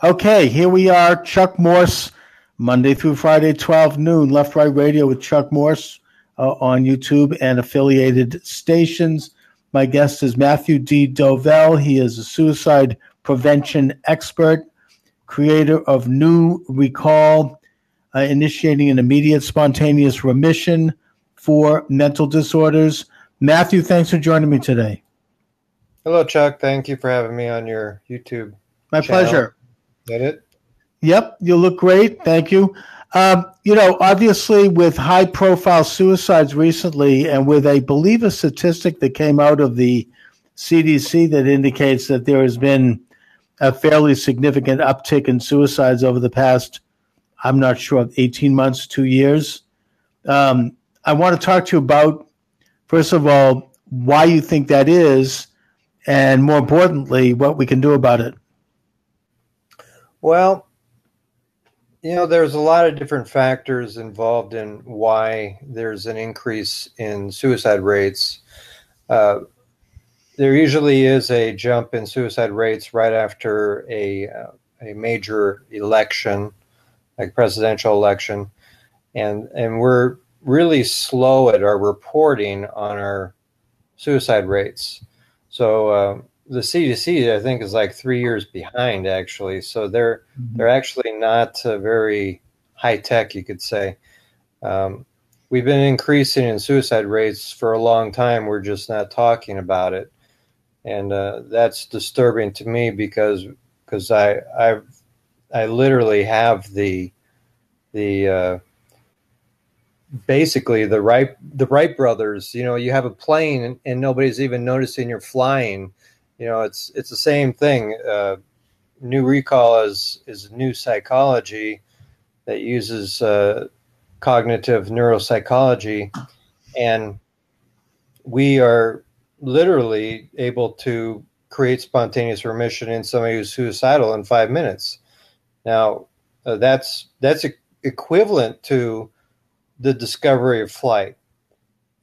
Okay, here we are, Chuck Morse, Monday through Friday, 12 noon, Left Right Radio with Chuck Morse on YouTube and affiliated stations. My guest is Matthew D. Dovell. He is a suicide prevention expert, creator of Nu-Rekall, initiating an immediate spontaneous remission for mental disorders. Matthew, thanks for joining me today. Hello, Chuck. Thank you for having me on your YouTube My channel. pleasure. Get it? Yep, you look great. Thank you. Obviously with high-profile suicides recently and with, I believe, a statistic that came out of the CDC that indicates that there has been a fairly significant uptick in suicides over the past, I'm not sure, 18 months, 2 years. I want to talk to you about, first of all, why you think that is, and more importantly, what we can do about it. Well, there's a lot of different factors involved in why there's an increase in suicide rates. There usually is a jump in suicide rates right after a major election, like presidential election, and we're really slow at our reporting on our suicide rates. So the CDC, I think, is like 3 years behind, actually. So they're actually not very high tech, you could say. We've been increasing in suicide rates for a long time. We're just not talking about it, and that's disturbing to me because I literally have the basically the Wright brothers. You have a plane and nobody's even noticing you're flying. It's the same thing. Nu-Rekall is new psychology that uses cognitive neuropsychology, and we are literally able to create spontaneous remission in somebody who's suicidal in 5 minutes. Now, that's equivalent to the discovery of flight,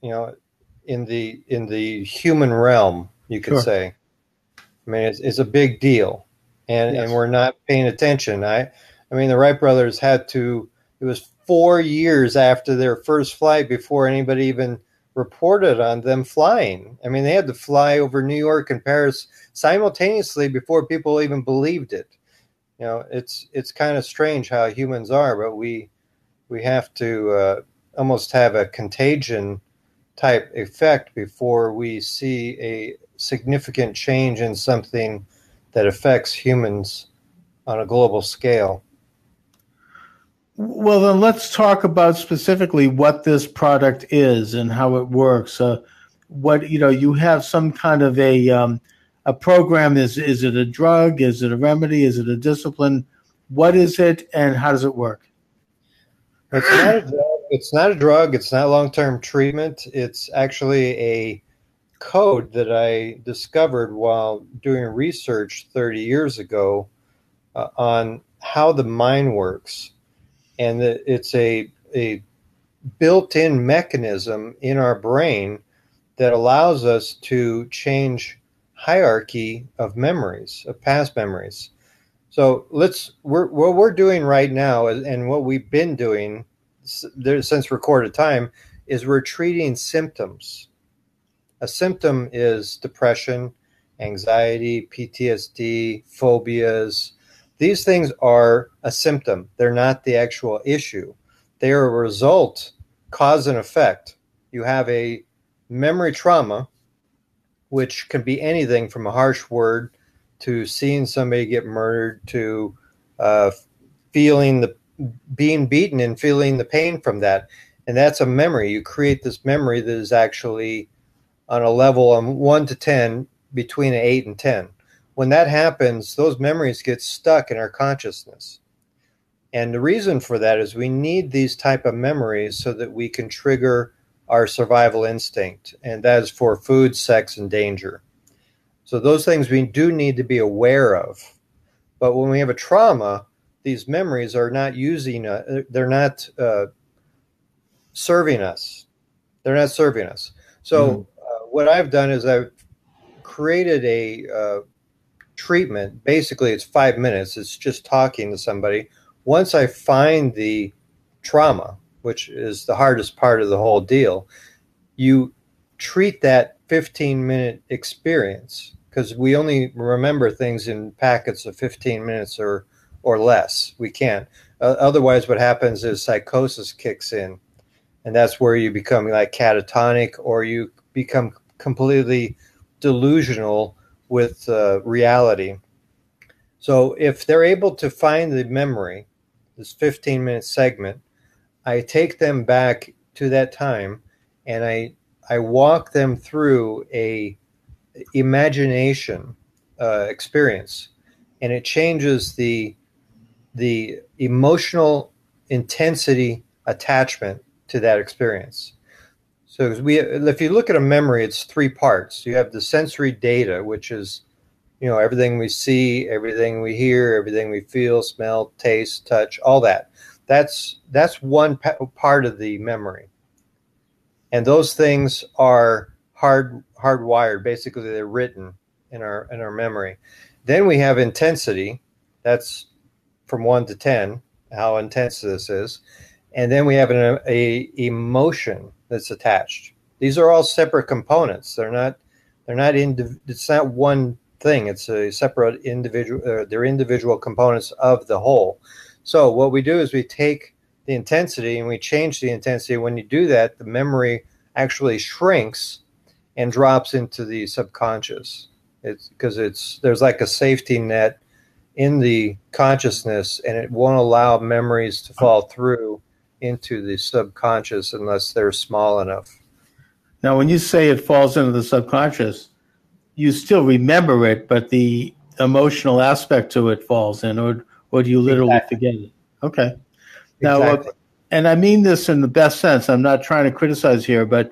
in the human realm, you could say. I mean, it's a big deal, and we're not paying attention. I mean, the Wright brothers it was 4 years after their first flight before anybody even reported on them flying. I mean, they had to fly over New York and Paris simultaneously before people even believed it. It's kind of strange how humans are, but we have to almost have a contagion type effect before we see a significant change in something that affects humans on a global scale. Well, then let's talk about specifically what this product is and how it works. You have some kind of a program. Is it a drug? Is it a remedy? Is it a discipline? What is it, and how does it work? It's not a drug. It's not a drug. It's not long-term treatment. It's actually a code that I discovered while doing research 30 years ago on how the mind works. And it's a built-in mechanism in our brain that allows us to change hierarchy of memories, of past memories. So what we're doing right now, and what we've been doing since recorded time, is we're treating symptoms. A symptom is depression, anxiety, PTSD, phobias. These things are a symptom. They're not the actual issue. They are a result, cause and effect. You have a memory trauma, which can be anything from a harsh word to seeing somebody get murdered to being beaten and feeling the pain from that. And that's a memory. You create this memory that is actually on a level of 1 to 10, between 8 and 10. When that happens, those memories get stuck in our consciousness. And the reason for that is we need these type of memories so that we can trigger our survival instinct. And that is for food, sex, and danger. So those things we do need to be aware of. But when we have a trauma, these memories are not they're not serving us. They're not serving us. So what I've done is I've created treatment, basically it's 5 minutes. It's just talking to somebody. Once I find the trauma, which is the hardest part of the whole deal, you treat that 15-minute experience, because we only remember things in packets of 15 minutes or less. We can't. Otherwise, what happens is psychosis kicks in, and that's where you become like catatonic, or you become completely delusional with reality. So if they're able to find the memory, this 15-minute segment, I take them back to that time, and I walk them through a imagination experience, and it changes the emotional intensity attachment to that experience. So if you look at a memory, it's three parts. You have the sensory data, which is, everything we see, everything we hear, everything we feel, smell, taste, touch, all that. That's one part of the memory. And those things are hardwired. Basically, they're written in our memory. Then we have intensity. That's from 1 to 10, how intense this is. And then we have an emotion that's attached. These are all separate components. It's not one thing. It's a separate individual. They're individual components of the whole. So what we do is we take the intensity and we change the intensity. When you do that, the memory actually shrinks and drops into the subconscious. It's because there's like a safety net in the consciousness, and it won't allow memories to fall through into the subconscious unless they're small enough. Now, when you say it falls into the subconscious, you still remember it, but the emotional aspect to it falls in, or do you literally forget it? Okay. Now, Exactly. and I mean this in the best sense. I'm not trying to criticize here, but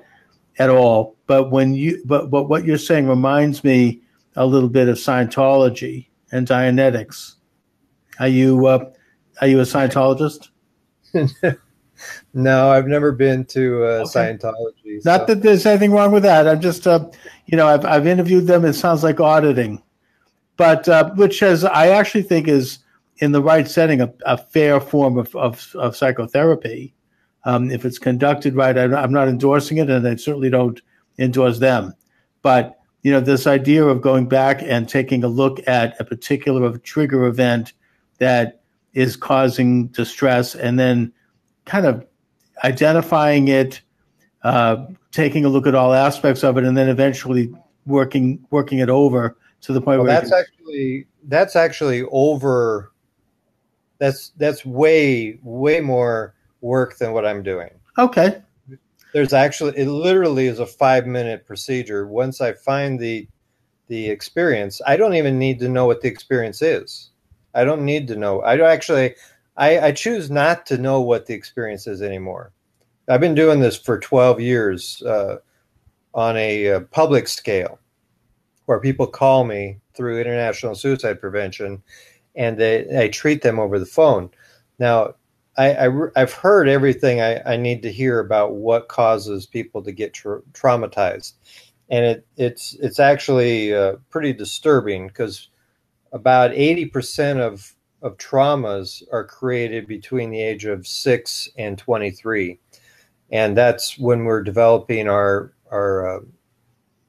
at all. But but what you're saying reminds me a little bit of Scientology and Dianetics. Are you a Scientologist? No, I've never been to Scientology. Not that there's anything wrong with that. I'm just, I've interviewed them. It sounds like auditing, but which I actually think is in the right setting a fair form of psychotherapy. If it's conducted right, I'm not endorsing it, and I certainly don't endorse them. But this idea of going back and taking a look at a particular trigger event that is causing distress, and then kind of identifying it, taking a look at all aspects of it, and then eventually working it over to the point where that's actually over. That's way more work than what I'm doing. Okay. It literally is a 5-minute procedure. Once I find the experience, I don't even need to know what the experience is. I don't need to know. I choose not to know what the experience is anymore. I've been doing this for 12 years on a public scale, where people call me through International Suicide Prevention, and I treat them over the phone. Now, I've heard everything I need to hear about what causes people to get traumatized, and it's actually pretty disturbing, because about 80% of traumas are created between the age of 6 and 23, and that's when we're developing our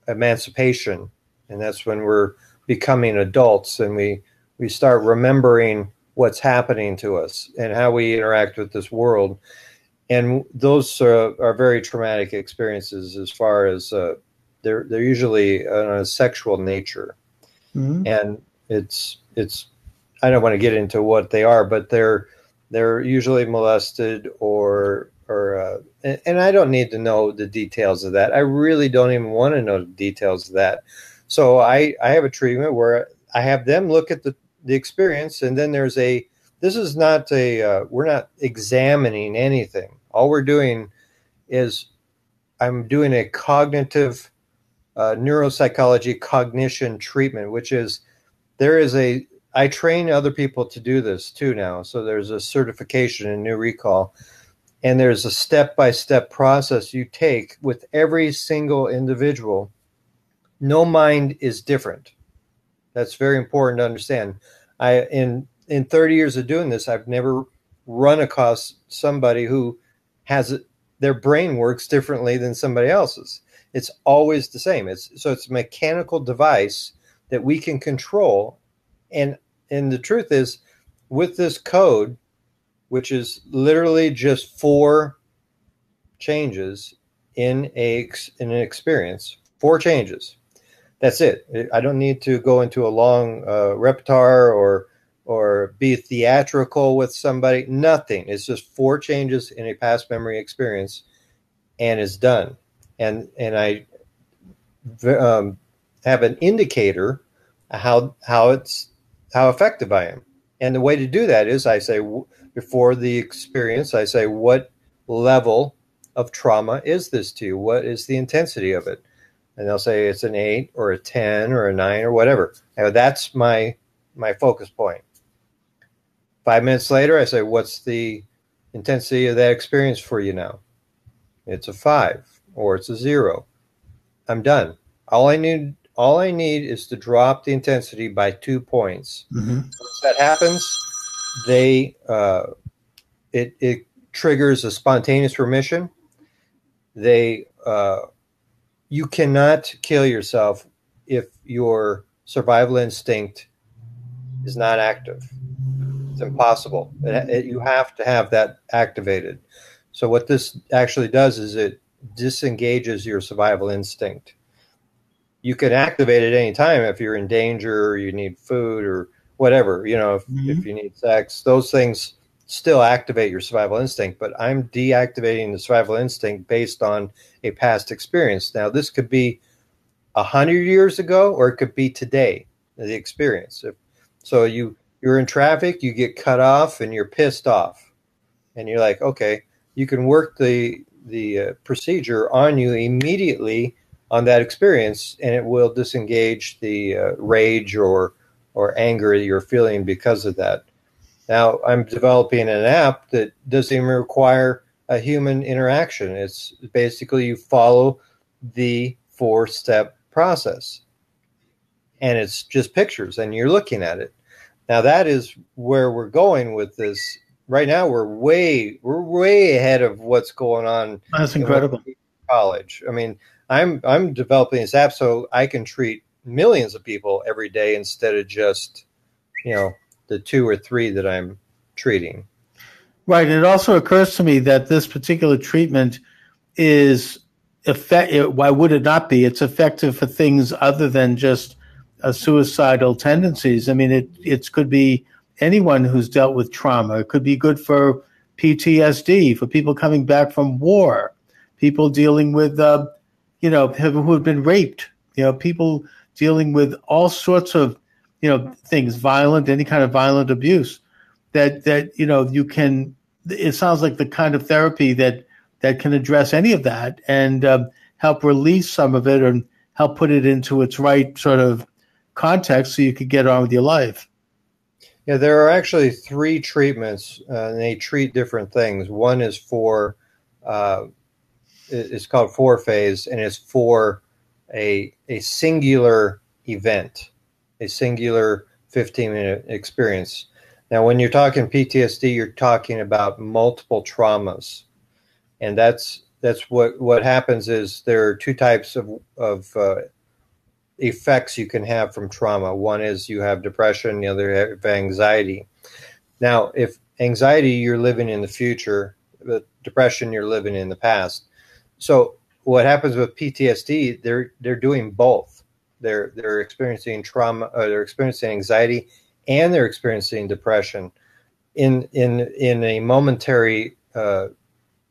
emancipation, and that's when we're becoming adults, and we start remembering what's happening to us and how we interact with this world. And those are very traumatic experiences, as far as they're usually on a sexual nature. Mm-hmm. And it's I don't want to get into what they are, but they're usually molested or and I don't need to know the details of that. I really don't even want to know the details of that. So I have a treatment where I have them look at the experience, and then this is not we're not examining anything. All we're doing is I'm doing a cognitive neuropsychology cognition treatment, which is I train other people to do this too now. So there's a certification in Nu-Rekall, and there's a step-by-step process you take with every single individual. No mind is different. That's very important to understand. In 30 years of doing this, I've never run across somebody who has their brain works differently than somebody else's. It's always the same. It's a mechanical device that we can control. And the truth is, with this code, which is literally just 4 changes in an experience, 4 changes. That's it. I don't need to go into a long repertoire or be theatrical with somebody. Nothing. It's just 4 changes in a past memory experience, and it's done. And I have an indicator how effective I am. And the way to do that is I say, before the experience, I say, what level of trauma is this to you? What is the intensity of it? And they'll say it's an 8 or a 10 or a 9 or whatever. Now, that's my focus point. 5 minutes later, I say, what's the intensity of that experience for you now? It's a 5 or it's a 0. I'm done. All I need is to drop the intensity by 2 points. Mm-hmm. Once that happens, it triggers a spontaneous remission. You cannot kill yourself if your survival instinct is not active. It's impossible. You have to have that activated. So what this actually does is it disengages your survival instinct. You can activate it any time if you're in danger or you need food or whatever. If you need sex, those things still activate your survival instinct. But I'm deactivating the survival instinct based on a past experience. Now, this could be 100 years ago, or it could be today, the experience. So you're in traffic, you get cut off, and you're pissed off, and you're like, okay, you can work the procedure on you immediately on that experience, and it will disengage the rage or anger that you're feeling because of that. Now, I'm developing an app that doesn't even require a human interaction. It's basically you follow the 4-step process, and it's just pictures, and you're looking at it. Now, that is where we're going with this. Right now, we're way ahead of what's going on. That's incredible. College. I mean, I'm developing this app so I can treat millions of people every day instead of just, the 2 or 3 that I'm treating. Right. And it also occurs to me that this particular treatment is effective. Why would it not be? It's effective for things other than just suicidal tendencies. I mean, it could be anyone who's dealt with trauma. It could be good for PTSD, for people coming back from war, people dealing with, who have been raped, people dealing with all sorts of, things, any kind of violent abuse that you can, it sounds like the kind of therapy that can address any of that and help release some of it and help put it into its right sort of context so you could get on with your life. Yeah, there are actually 3 treatments, and they treat different things. One is for, it's called 4-phase, and it's for a singular event, a singular 15-minute experience. Now, when you're talking PTSD, you're talking about multiple traumas, and that's what happens is there are 2 types of effects you can have from trauma. One is you have depression, the other have anxiety. Now, if anxiety, you're living in the future, with depression, you're living in the past. So what happens with PTSD, they're doing both. They're experiencing trauma, they're experiencing anxiety, and they're experiencing depression in a momentary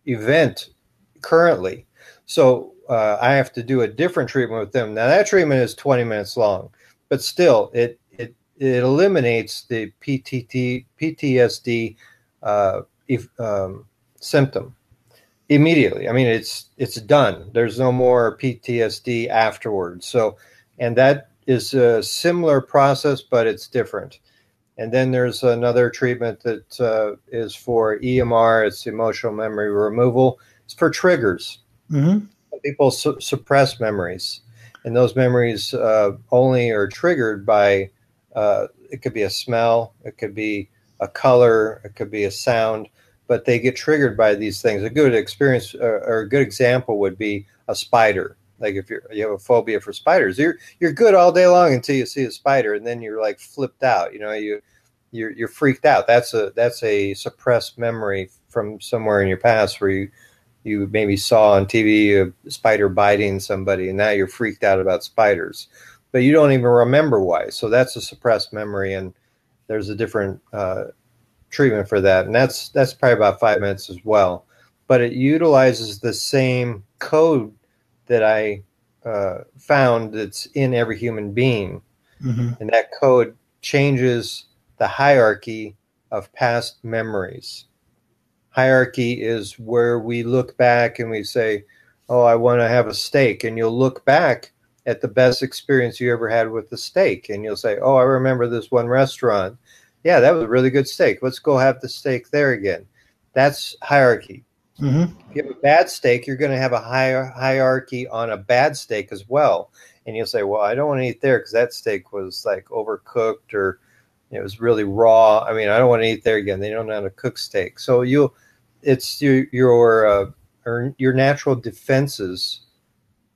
event currently. So I have to do a different treatment with them. Now, that treatment is 20 minutes long, but still, it eliminates the PTSD symptom immediately. I mean, it's done. There's no more PTSD afterwards. So, and that is a similar process, but it's different. And then there's another treatment that is for EMR. It's emotional memory removal. It's for triggers. Mm-hmm. People suppress memories, and those memories only are triggered by It could be a smell, it could be a color, it could be a sound, but they get triggered by these things. A good experience or a good example would be a spider. Like if you have a phobia for spiders, you're good all day long until you see a spider, and then you're like flipped out. You're freaked out. That's a suppressed memory from somewhere in your past where you maybe saw on TV a spider biting somebody, and now you're freaked out about spiders, but you don't even remember why. So that's a suppressed memory, and there's a different treatment for that, and that's probably about 5 minutes as well. But it utilizes the same code that I found that's in every human being, and that code changes the hierarchy of past memories. Hierarchy is where we look back and we say, oh, I want to have a steak. And you'll look back at the best experience you ever had with the steak. And you'll say, oh, I remember this one restaurant. Yeah, that was a really good steak. Let's go have the steak there again. That's hierarchy. If you have a bad steak, you're going to have a hierarchy on a bad steak as well. And you'll say, well, I don't want to eat there because that steak was like overcooked or it was really raw. I mean, I don't want to eat there again. They don't know how to cook steak. So it's your natural defenses.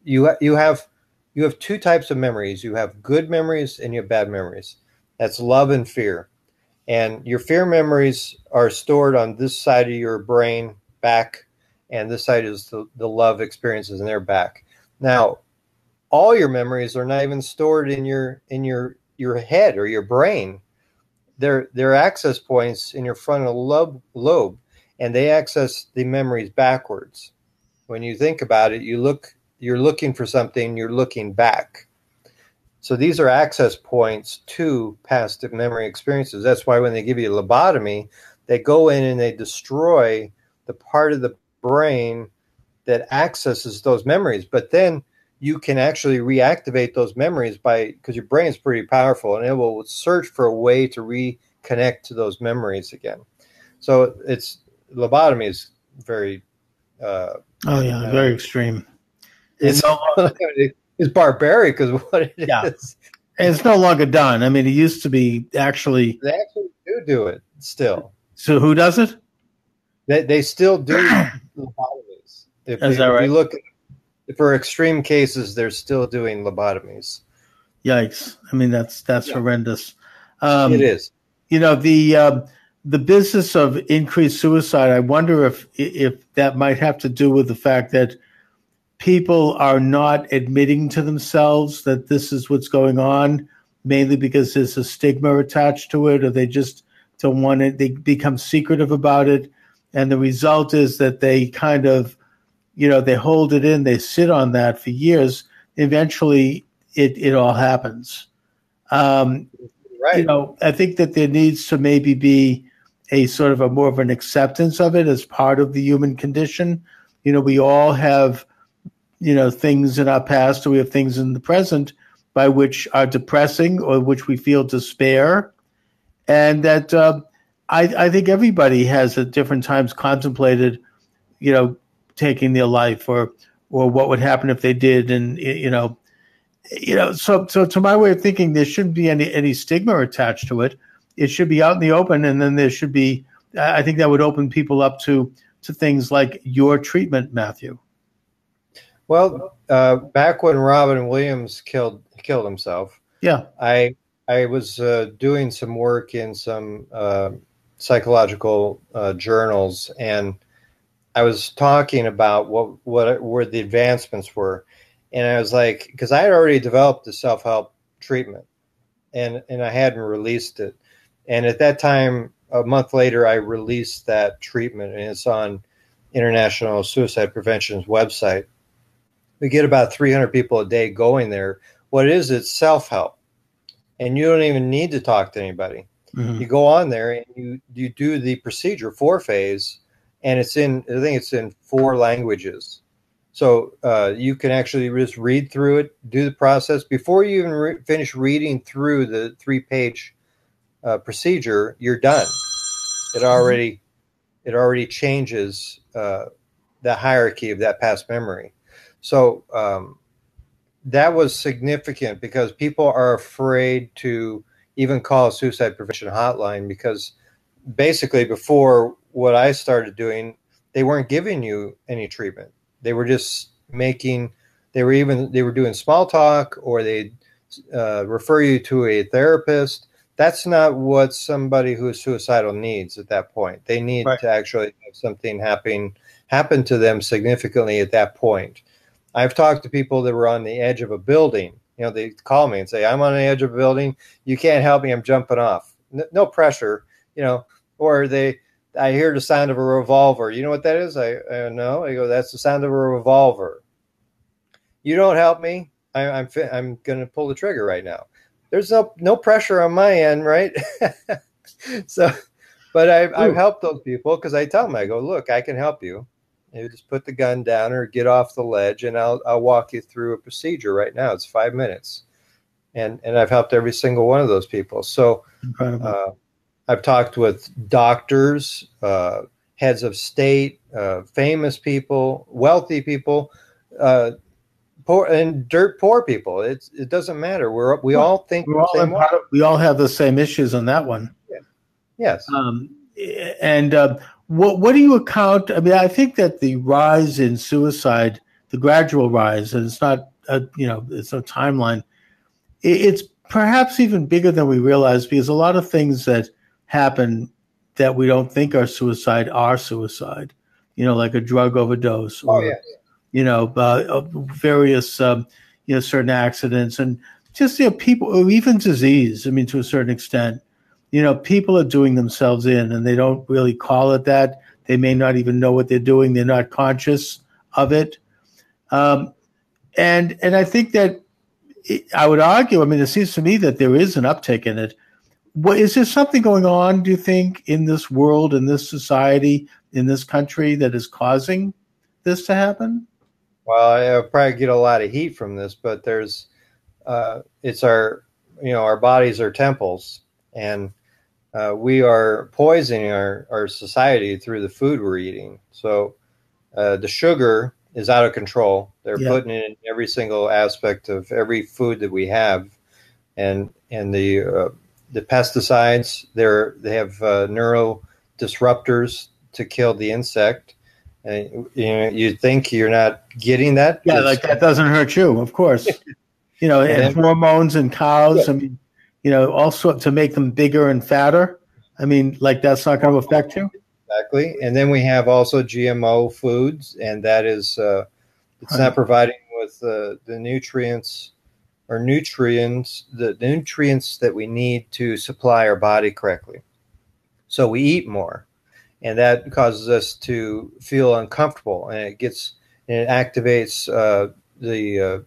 You have two types of memories. You have good memories and you have bad memories. That's love and fear. And your fear memories are stored on this side of your brain back, and this side is the love experiences in their back. Now, all your memories are not even stored in your head or your brain. They're access points in your frontal lobe, and they access the memories backwards. When you think about it, you're looking for something, you're looking back. So these are access points to past memory experiences. That's why when they give you a lobotomy, they go in and they destroy the part of the brain that accesses those memories. But then you can actually reactivate those memories because your brain is pretty powerful, and it will search for a way to reconnect to those memories again. So lobotomy is very very extreme. It's barbaric is what it is. And it's no longer done. I mean, it used to be actually. They actually do it still. So who does it? They still do lobotomies. Is that right? If you look for extreme cases, they're still doing lobotomies. Yikes! I mean, that's horrendous. It is. The business of increased suicide. I wonder if that might have to do with the fact that people are not admitting to themselves that this is what's going on, mainly because there's a stigma attached to it, or they just don't want it. They become secretive about it. And the result is that they kind of, they hold it in, they sit on that for years. Eventually, it all happens. Right. I think that there needs to maybe be a sort of more of an acceptance of it as part of the human condition. We all have, things in our past, or we have things in the present by which are depressing or which we feel despair. And that I think everybody has at different times contemplated, taking their life or what would happen if they did. And, so to my way of thinking, there shouldn't be any stigma attached to it. It should be out in the open. And then there should be, I think that would open people up to things like your treatment, Matthew. Well, back when Robin Williams killed himself, I was doing some work in some psychological journals, and I was talking about what were the advancements were, and I was like, because I had already developed the self-help treatment, and I hadn't released it, and at that time, a month later, I released that treatment, and it's on International Suicide Prevention's website. We get about 300 people a day going there. What it is, it's self-help. And you don't even need to talk to anybody. Mm-hmm. You go on there and you do the procedure 4-phase, and I think it's in 4 languages. So you can actually just read through it, do the process. Before you even finish reading through the 3-page procedure, you're done. It already changes the hierarchy of that past memory. So that was significant because people are afraid to even call a suicide prevention hotline, because basically before what I started doing, they weren't giving you any treatment. They were just they were doing small talk, or they refer you to a therapist. That's not what somebody who is suicidal needs at that point. They need to actually have something happen to them significantly at that point. I've talked to people that were on the edge of a building. They call me and say, I'm on the edge of a building. You can't help me. I'm jumping off. No pressure, or I hear the sound of a revolver. You know what that is? I know. I go, that's the sound of a revolver. You don't help me. I'm going to pull the trigger right now. There's no pressure on my end, right? So, but I've helped those people, because I tell them, I go, look, I can help you. You just put the gun down or get off the ledge, and I'll walk you through a procedure right now. It's 5 minutes, and I've helped every single one of those people. So I've talked with doctors, heads of state, famous people, wealthy people, poor and dirt poor people. It doesn't matter. We all think the same way. We all have the same issues on that one. Yeah. Yes. What do you account? I mean, I think that the rise in suicide, the gradual rise, and it's not it's no timeline. It's perhaps even bigger than we realize, because a lot of things that happen that we don't think are suicide, like a drug overdose, or various certain accidents, and just people, or even disease. I mean, to a certain extent, people are doing themselves in, and they don't really call it that. They may not even know what they're doing. They're not conscious of it. And I think that I would argue, I mean, it seems to me that there is an uptick in it. Is there something going on, do you think, in this world, in this society, in this country, that is causing this to happen? Well, I'll probably get a lot of heat from this, but it's our bodies are temples, and we are poisoning our society through the food we're eating. So the sugar is out of control. They're putting it in every single aspect of every food that we have, and the pesticides. They have neurodisruptors to kill the insect. And you think you're not getting that. Yeah, like that doesn't hurt you, of course. And hormones in cows. I mean, also to make them bigger and fatter. I mean, like that's not going to affect you. Exactly. And then we have also GMO foods, and that is it's not providing with the nutrients that we need to supply our body correctly. So we eat more, and that causes us to feel uncomfortable, and it activates the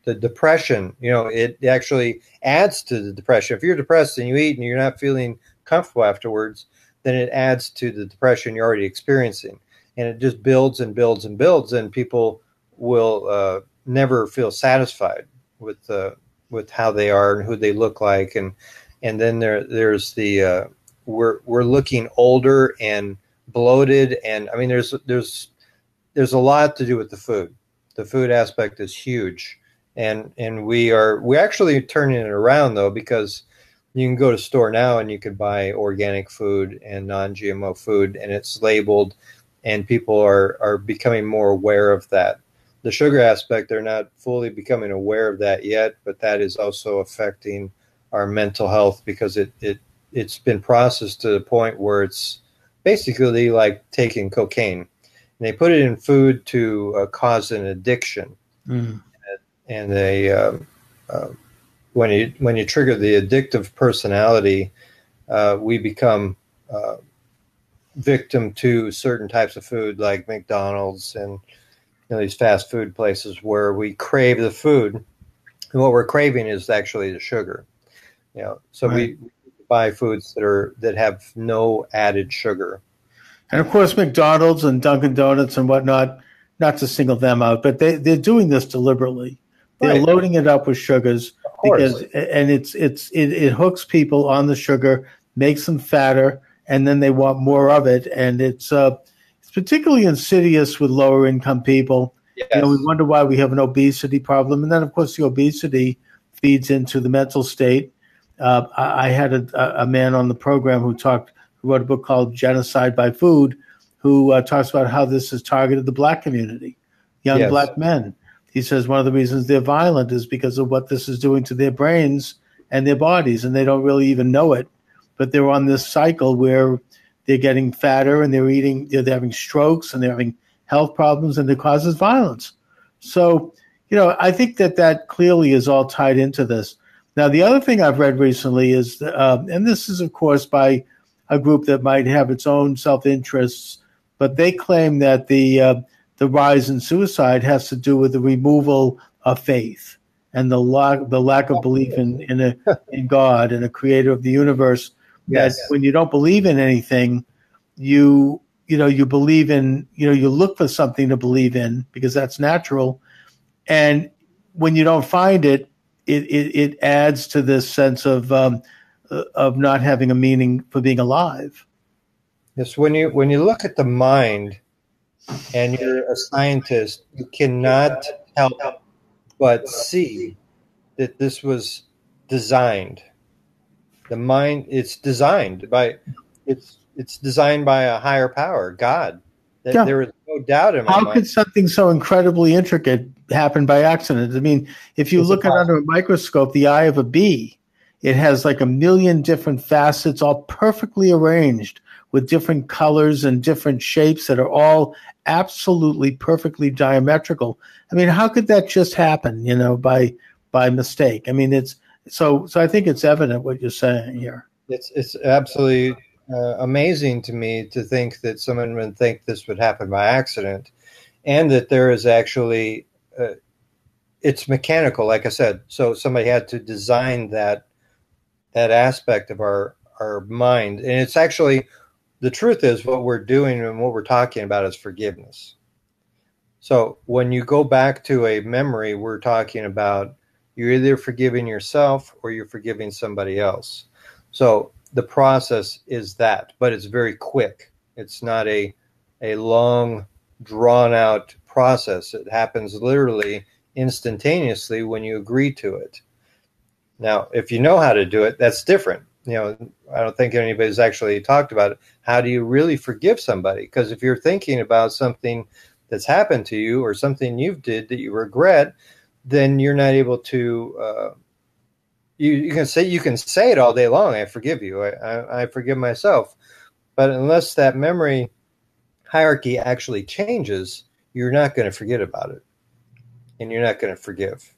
depression. It actually adds to the depression. If you're depressed and you eat and you're not feeling comfortable afterwards, then it adds to the depression you're already experiencing, and it just builds and builds and builds, and people will never feel satisfied with how they are and who they look like, and then there's the we're looking older and bloated, and I mean there's a lot to do with the food. The food aspect is huge, and we're actually turning it around, though, because you can go to store now and you could buy organic food and non-GMO food, and it's labeled, and people are becoming more aware of that. The sugar aspect, they're not fully becoming aware of that yet, but that is also affecting our mental health, because it's been processed to the point where it's basically like taking cocaine. And they put it in food to cause an addiction. Mm. And they when you trigger the addictive personality, we become victim to certain types of food, like McDonald's and these fast food places, where we crave the food, and what we're craving is actually the sugar. So right. We buy foods that have no added sugar. And of course, McDonald's and Dunkin' Donuts and whatnot, not to single them out, but they're doing this deliberately. They're loading it up with sugars, and it hooks people on the sugar, makes them fatter, and then they want more of it. And it's particularly insidious with lower income people. Yes. We wonder why we have an obesity problem, and then of course the obesity feeds into the mental state. I had a man on the program who wrote a book called Genocide by Food, who talks about how this has targeted the black community, young black men. He says one of the reasons they're violent is because of what this is doing to their brains and their bodies, and they don't really even know it. But they're on this cycle where they're getting fatter and they're having strokes and they're having health problems, and it causes violence. So, I think that clearly is all tied into this. Now, the other thing I've read recently is, and this is, of course, by a group that might have its own self-interests, but they claim that the rise in suicide has to do with the removal of faith and the lack of belief in God and a creator of the universe. Yes. That when you don't believe in anything, you believe in, you look for something to believe in because that's natural. And when you don't find it, it adds to this sense of not having a meaning for being alive. Yes, when you look at the mind and you're a scientist, you cannot help but see that this was designed. The mind, it's designed by a higher power, God. There is no doubt in my mind. How could something so incredibly intricate happen by accident? I mean, if you look at under a microscope, the eye of a bee, it has like a million different facets, all perfectly arranged with different colors and different shapes that are all absolutely perfectly diametrical. I mean, how could that just happen, by mistake? I mean, it's so I think it's evident what you're saying here. It's absolutely amazing to me to think that someone would think this would happen by accident, and that there is actually it's mechanical, like I said. So somebody had to design that aspect of our mind, and it's actually, the truth is, what we're doing and what we're talking about is forgiveness. So when you go back to a memory, we're talking about you're either forgiving yourself or you're forgiving somebody else. So the process is that, but it's very quick. It's not a long, drawn-out process. It happens literally instantaneously when you agree to it. Now, if you know how to do it, that's different. I don't think anybody's actually talked about it. How do you really forgive somebody? Because if you're thinking about something that's happened to you or something you did that you regret, then you're not able to. You can say it all day long. I forgive you. I forgive myself. But unless that memory hierarchy actually changes, you're not going to forget about it, and you're not going to forgive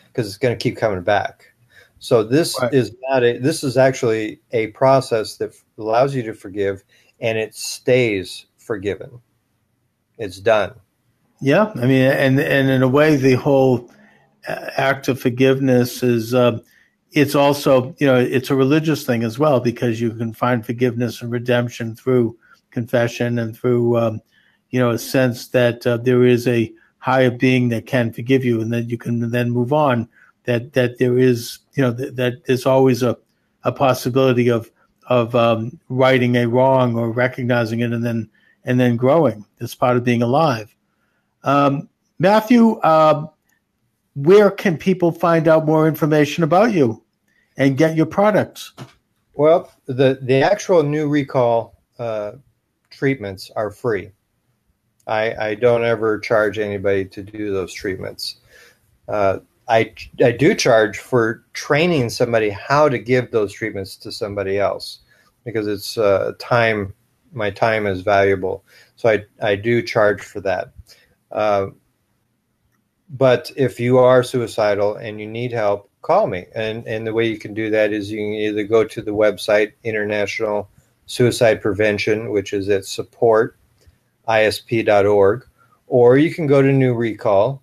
because it's going to keep coming back. So this is actually a process that allows you to forgive, and it stays forgiven. It's done. Yeah, I mean, and in a way, the whole act of forgiveness is it's also, it's a religious thing as well, because you can find forgiveness and redemption through confession and through a sense that there is a higher being that can forgive you, and that you can then move on. That there is, that there's always a possibility of righting a wrong or recognizing it and then growing. It's part of being alive. Matthew, where can people find out more information about you and get your products? Well, the actual Nu-Rekall treatments are free. I don't ever charge anybody to do those treatments. I do charge for training somebody how to give those treatments to somebody else, because it's time. My time is valuable, so I do charge for that. But if you are suicidal and you need help, call me. And the way you can do that is you can either go to the website International Suicide Prevention, which is at supportisp.org, or you can go to Nu-Rekall.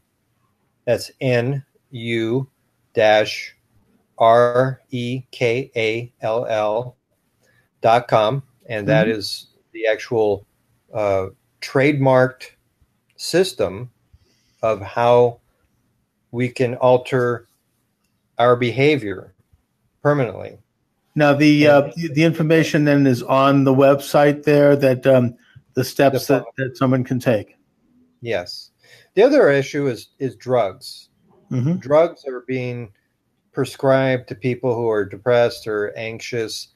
That's NU-REKALL.com, and that is the actual trademarked system of how we can alter our behavior permanently. Now, the information then is on the website there, that the steps that someone can take. Yes. The other issue is drugs. Mm-hmm. Drugs are being prescribed to people who are depressed or anxious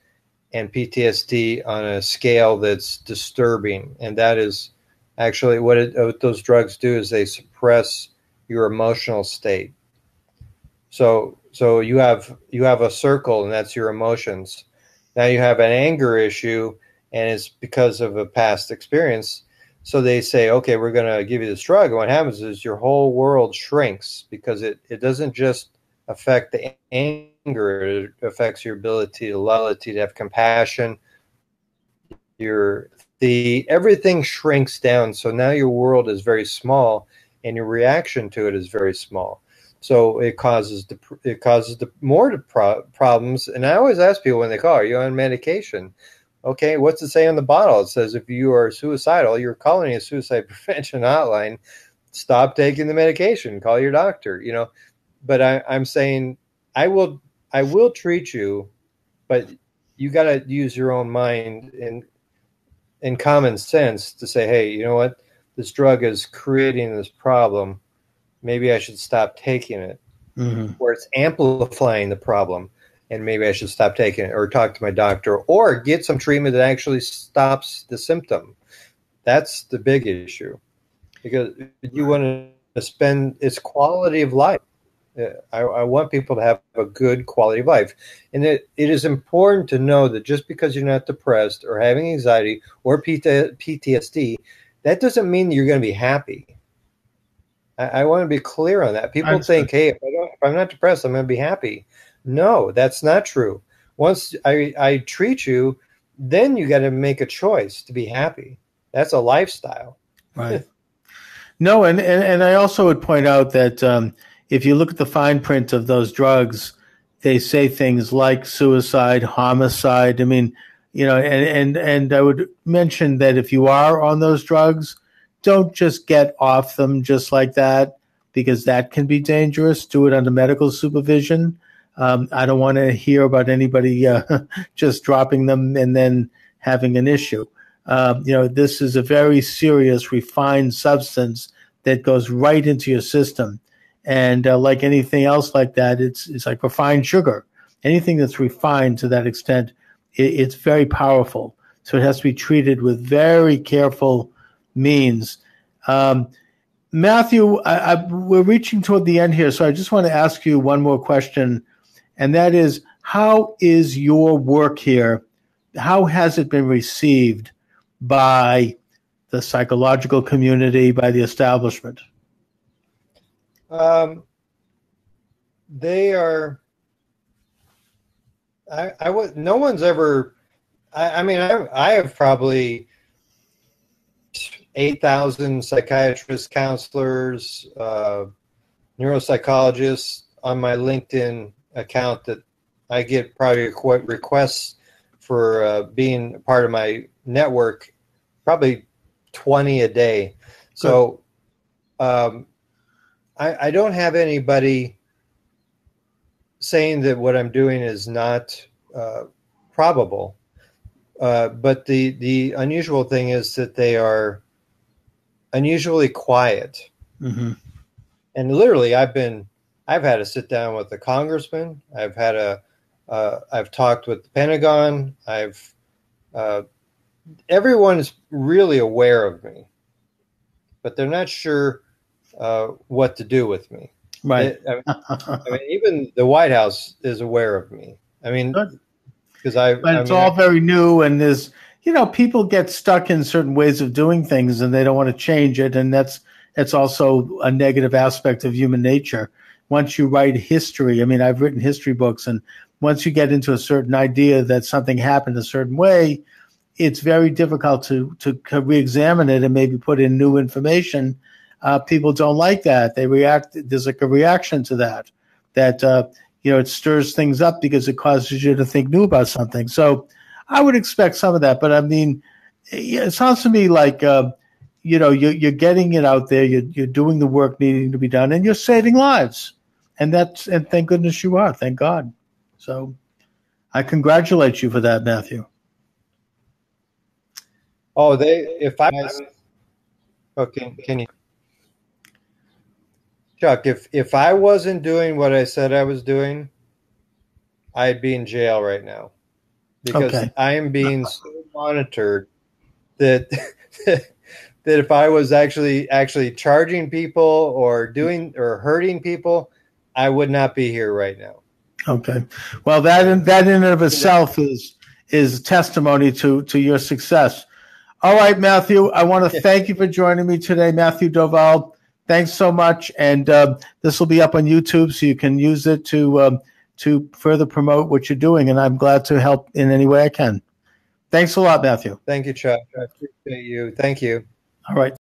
and PTSD on a scale that's disturbing. And that is actually what those drugs do, is they suppress your emotional state. So you have a circle, and that's your emotions. Now you have an anger issue, and it's because of a past experience. So they say, okay, we're going to give you this drug. And what happens is your whole world shrinks, because it doesn't just affect the anger. It affects your ability to love, to have compassion. Everything shrinks down. So now your world is very small, and your reaction to it is very small. So it causes more problems. And I always ask people when they call, are you on medication? Okay, what's it say on the bottle? It says if you are suicidal, you're calling a suicide prevention hotline. Stop taking the medication. Call your doctor. But I'm saying I will treat you, but you got to use your own mind and common sense to say, hey, you know what? This drug is creating this problem. Maybe I should stop taking it. Mm-hmm. Or it's amplifying the problem, and maybe I should stop taking it, or talk to my doctor, or get some treatment that actually stops the symptom. That's the big issue, because you want to spend its quality of life. I want people to have a good quality of life. And it is important to know that just because you're not depressed or having anxiety or PTSD, that doesn't mean that you're going to be happy. I want to be clear on that. People think, hey, if I'm not depressed, I'm going to be happy. No, that's not true. Once I treat you, then you got to make a choice to be happy. That's a lifestyle. Right. No, and I also would point out that if you look at the fine print of those drugs, they say things like suicide, homicide. I mean, and I would mention that if you are on those drugs, don't just get off them just like that, because that can be dangerous. Do it under medical supervision. I don't want to hear about anybody just dropping them and then having an issue. This is a very serious, refined substance that goes right into your system. And like anything else like that, it's like refined sugar. Anything that's refined to that extent, it's very powerful. So it has to be treated with very careful means. Matthew, we're reaching toward the end here, so I just want to ask you one more question, and that is, how is your work here? How has it been received by the psychological community, by the establishment? They are. No one's ever. I have probably 8,000 psychiatrists, counselors, neuropsychologists on my LinkedIn account that I get probably requests for being part of my network, probably 20 a day. So I don't have anybody saying that what I'm doing is not probable. But the unusual thing is that they are unusually quiet. Mm-hmm. And literally, I've had to sit down with the congressman. I've talked with the Pentagon. Everyone's really aware of me, but they're not sure what to do with me. Right. Even the White House is aware of me. Because it's all very new, and there's, people get stuck in certain ways of doing things, and they don't want to change it, and it's also a negative aspect of human nature. Once you write history, I've written history books, and once you get into a certain idea that something happened a certain way, it's very difficult to re-examine it and maybe put in new information. People don't like that. They react. There's like a reaction to that it stirs things up because it causes you to think new about something. So I would expect some of that. But it sounds to me like, you're getting it out there. You're doing the work needing to be done, and you're saving lives. And thank goodness you are. Thank God. So I congratulate you for that, Matthew. Oh, can you, Chuck, if I wasn't doing what I said I was doing, I'd be in jail right now because Okay. I am being so monitored that that if I was actually charging people or doing or hurting people, I would not be here right now. Okay. Well, that in and of itself is testimony to your success. All right, Matthew, I want to thank you for joining me today, Matthew Doval. Thanks so much. And this will be up on YouTube, so you can use it to further promote what you're doing. And I'm glad to help in any way I can. Thanks a lot, Matthew. Thank you, Chuck. I appreciate you. Thank you. All right.